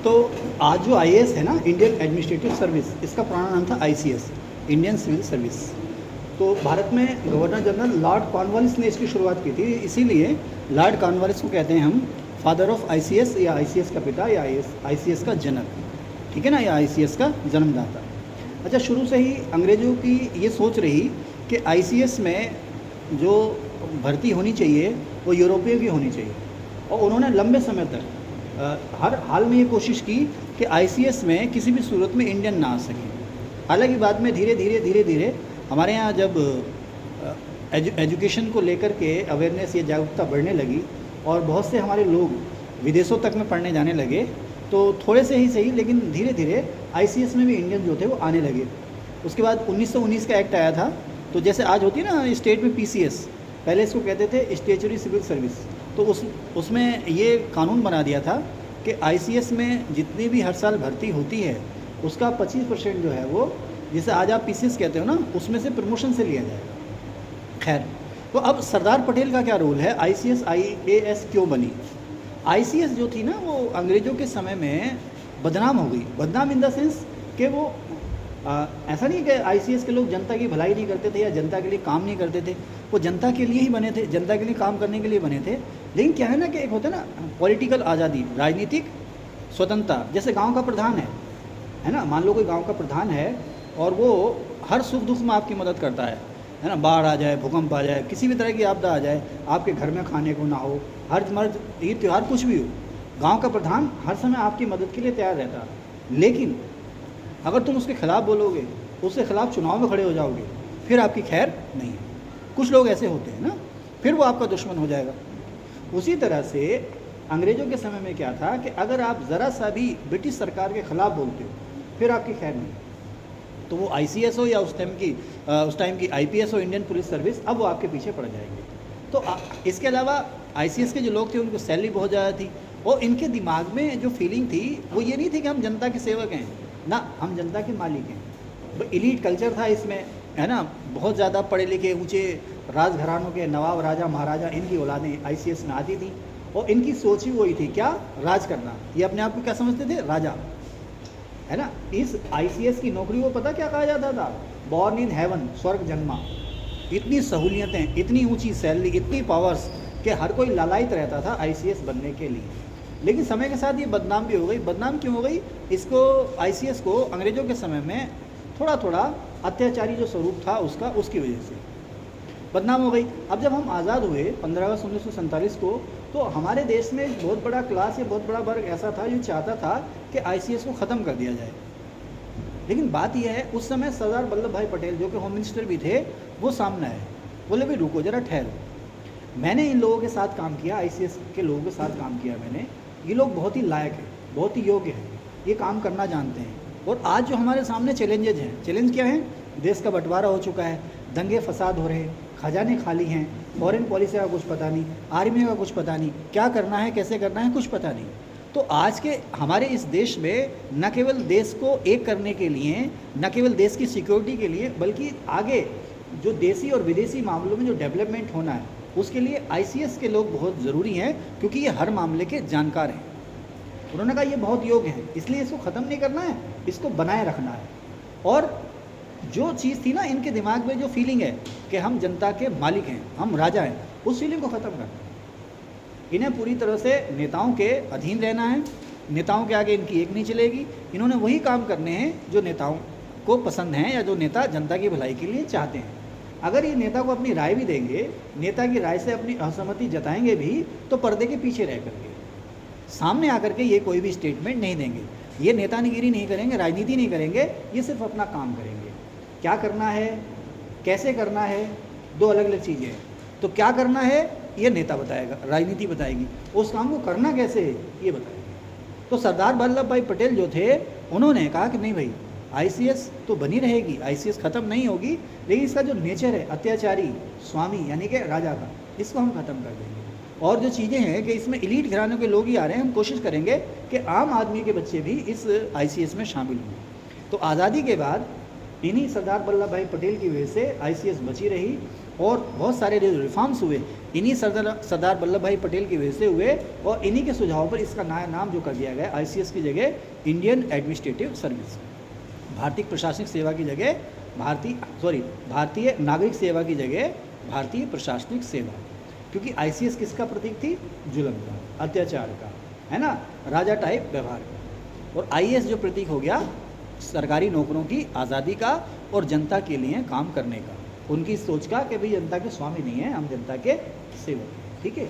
तो आज जो आईएएस है ना, इंडियन एडमिनिस्ट्रेटिव सर्विस, इसका पुराना नाम था आईसीएस, इंडियन सिविल सर्विस। तो भारत में गवर्नर जनरल लॉर्ड कॉर्नवालिस ने इसकी शुरुआत की थी, इसीलिए लॉर्ड कॉर्नवालिस को कहते हैं हम फादर ऑफ आईसीएस, या आईसीएस का पिता, या आईसीएस का जनक, ठीक है ना, या आईसीएस का जन्मदाता। अच्छा, शुरू से ही अंग्रेज़ों की ये सोच रही कि आईसीएस में जो भर्ती होनी चाहिए वो यूरोपियों की होनी चाहिए, और उन्होंने लंबे समय तक हर हाल में ये कोशिश की कि आईसीएस में किसी भी सूरत में इंडियन ना आ सके। हालांकि बाद में धीरे धीरे हमारे यहाँ जब एजुकेशन को लेकर के अवेयरनेस, ये जागरूकता बढ़ने लगी और बहुत से हमारे लोग विदेशों तक में पढ़ने जाने लगे, तो थोड़े से ही सही लेकिन धीरे धीरे आईसीएस में भी इंडियन जो थे वो आने लगे। उसके बाद 1919 का एक्ट आया था। तो जैसे आज होती है ना स्टेट में पीसीएस, पहले इसको कहते थे स्टेचुरी सिविल सर्विस, तो उसमें ये कानून बना दिया था कि आईसीएस में जितनी भी हर साल भर्ती होती है उसका 25% जो है वो, जिसे आज आप पीसीएस कहते हो ना, उसमें से प्रमोशन से लिया जाएगा। खैर, तो अब सरदार पटेल का क्या रोल है, आईसीएस आईएएस क्यों बनी? आईसीएस जो थी ना वो अंग्रेज़ों के समय में बदनाम हो गई। बदनाम इन द सेंस कि वो ऐसा नहीं कि आईसीएस के लोग जनता की भलाई नहीं करते थे या जनता के लिए काम नहीं करते थे, वो जनता के लिए ही बने थे, जनता के लिए काम करने के लिए बने थे। लेकिन क्या है ना कि एक होता है ना पॉलिटिकल आज़ादी, राजनीतिक स्वतंत्रता। जैसे गांव का प्रधान है ना, मान लो कोई गांव का प्रधान है और वो हर सुख दुख में आपकी मदद करता है ना, बाढ़ आ जाए, भूकंप आ जाए, किसी भी तरह की आपदा आ जाए, आपके घर में खाने को ना हो, हर मर्द ईद त्यौहार कुछ भी हो, गाँव का प्रधान हर समय आपकी मदद के लिए तैयार रहता है। लेकिन अगर तुम उसके खिलाफ बोलोगे, उसके खिलाफ चुनाव में खड़े हो जाओगे, फिर आपकी खैर नहीं है। कुछ लोग ऐसे होते हैं ना, फिर वो आपका दुश्मन हो जाएगा। उसी तरह से अंग्रेज़ों के समय में क्या था कि अगर आप ज़रा सा भी ब्रिटिश सरकार के ख़िलाफ़ बोलते हो, फिर आपकी खैर नहीं। तो वो आईसीएस हो या उस टाइम की आईपीएस हो, इंडियन पुलिस सर्विस, अब वो आपके पीछे पड़ जाएंगे। तो इसके अलावा आईसीएस के जो लोग थे उनको सैलरी बहुत ज़्यादा थी, और इनके दिमाग में जो फीलिंग थी वो ये नहीं थी कि हम जनता के सेवक हैं ना, हम जनता के मालिक हैं। इलीट कल्चर था इसमें, है ना, बहुत ज़्यादा पढ़े लिखे ऊंचे राजघरानों के नवाब, राजा, महाराजा, इनकी औलादें आईसीएस में आती थी, और इनकी सोच ही वही थी, क्या, राज करना। ये अपने आप को क्या समझते थे, राजा, है ना। इस आईसीएस की नौकरी को पता क्या कहा जाता था, बॉर्न इन हेवन, स्वर्ग जन्मा। इतनी सहूलियतें, इतनी ऊंची सैलरी, इतनी पावर्स कि हर कोई लालायित रहता था आईसीएस बनने के लिए। लेकिन समय के साथ ये बदनाम भी हो गई। बदनाम क्यों हो गई? इसको, आईसीएस को अंग्रेज़ों के समय में थोड़ा थोड़ा अत्याचारी जो स्वरूप था उसका, उसकी वजह से बदनाम हो गई। अब जब हम आज़ाद हुए 15 अगस्त 1947 को, तो हमारे देश में एक बहुत बड़ा क्लास या बहुत बड़ा वर्ग ऐसा था जो चाहता था कि आईसीएस को ख़त्म कर दिया जाए। लेकिन बात यह है, उस समय सरदार वल्लभ भाई पटेल जो कि होम मिनिस्टर भी थे, वो सामने आए, बोले भाई रुको जरा, ठहरो, मैंने इन लोगों के साथ काम किया, आईसीएस के लोगों के साथ काम किया मैंने, ये लोग बहुत ही लायक हैं, बहुत ही योग्य हैं, ये काम करना जानते हैं। और आज जो हमारे सामने चैलेंजेज हैं, चैलेंज क्या है, देश का बंटवारा हो चुका है, दंगे फसाद हो रहे हैं, खजाने खाली हैं, फॉरेन पॉलिसी का कुछ पता नहीं, आर्मी का कुछ पता नहीं, क्या करना है, कैसे करना है, कुछ पता नहीं। तो आज के हमारे इस देश में न केवल देश को एक करने के लिए, न केवल देश की सिक्योरिटी के लिए, बल्कि आगे जो देसी और विदेशी मामलों में जो डेवलपमेंट होना है, उसके लिए आईसीएस के लोग बहुत ज़रूरी हैं, क्योंकि ये हर मामले के जानकार हैं। उन्होंने कहा ये बहुत योग्य है, इसलिए इसको ख़त्म नहीं करना है, इसको बनाए रखना है। और जो चीज़ थी ना इनके दिमाग में, जो फीलिंग है कि हम जनता के मालिक हैं, हम राजा हैं, उस फीलिंग को ख़त्म करना है। इन्हें पूरी तरह से नेताओं के अधीन रहना है, नेताओं के आगे इनकी एक नहीं चलेगी। इन्होंने वही काम करने हैं जो नेताओं को पसंद हैं, या जो नेता जनता की भलाई के लिए चाहते हैं। अगर ये नेता को अपनी राय भी देंगे, नेता की राय से अपनी असहमति जताएंगे भी, तो पर्दे के पीछे रह करके, सामने आकर के ये कोई भी स्टेटमेंट नहीं देंगे, ये नेतागिरी नहीं करेंगे, राजनीति नहीं करेंगे, ये सिर्फ अपना काम करेंगे। क्या करना है, कैसे करना है, दो अलग अलग चीज़ें हैं। तो क्या करना है ये नेता बताएगा, राजनीति बताएगी, उस काम को करना कैसे है ये बताएगी। तो सरदार वल्लभ भाई पटेल जो थे, उन्होंने कहा कि नहीं भाई, आईसीएस तो बनी रहेगी, आईसीएस ख़त्म नहीं होगी, लेकिन इसका जो नेचर है अत्याचारी स्वामी यानी कि राजा का, इसको हम ख़त्म कर देंगे। और जो चीज़ें हैं कि इसमें एलीट घरानों के लोग ही आ रहे हैं, हम कोशिश करेंगे कि आम आदमी के बच्चे भी इस आईसीएस में शामिल हों। तो आज़ादी के बाद इन्हीं सरदार वल्लभ भाई पटेल की वजह से आईसीएस बची रही, और बहुत सारे जो रिफॉर्म्स हुए, इन्हीं सरदार वल्लभ भाई पटेल की वजह से हुए और इन्हीं के सुझाव पर इसका नया नाम जो कर दिया गया आईसीएस की जगह इंडियन एडमिनिस्ट्रेटिव सर्विस, भारतीय प्रशासनिक सेवा की जगह भारतीय नागरिक सेवा की जगह भारतीय प्रशासनिक सेवा, क्योंकि आईसीएस किसका प्रतीक थी? जुल्म का, अत्याचार का, है ना, राजा टाइप व्यवहार का। और आईएएस जो प्रतीक हो गया सरकारी नौकरों की आज़ादी का और जनता के लिए काम करने का, उनकी सोच का कि भाई जनता के स्वामी नहीं है, हम जनता के सेवक हैं। ठीक है।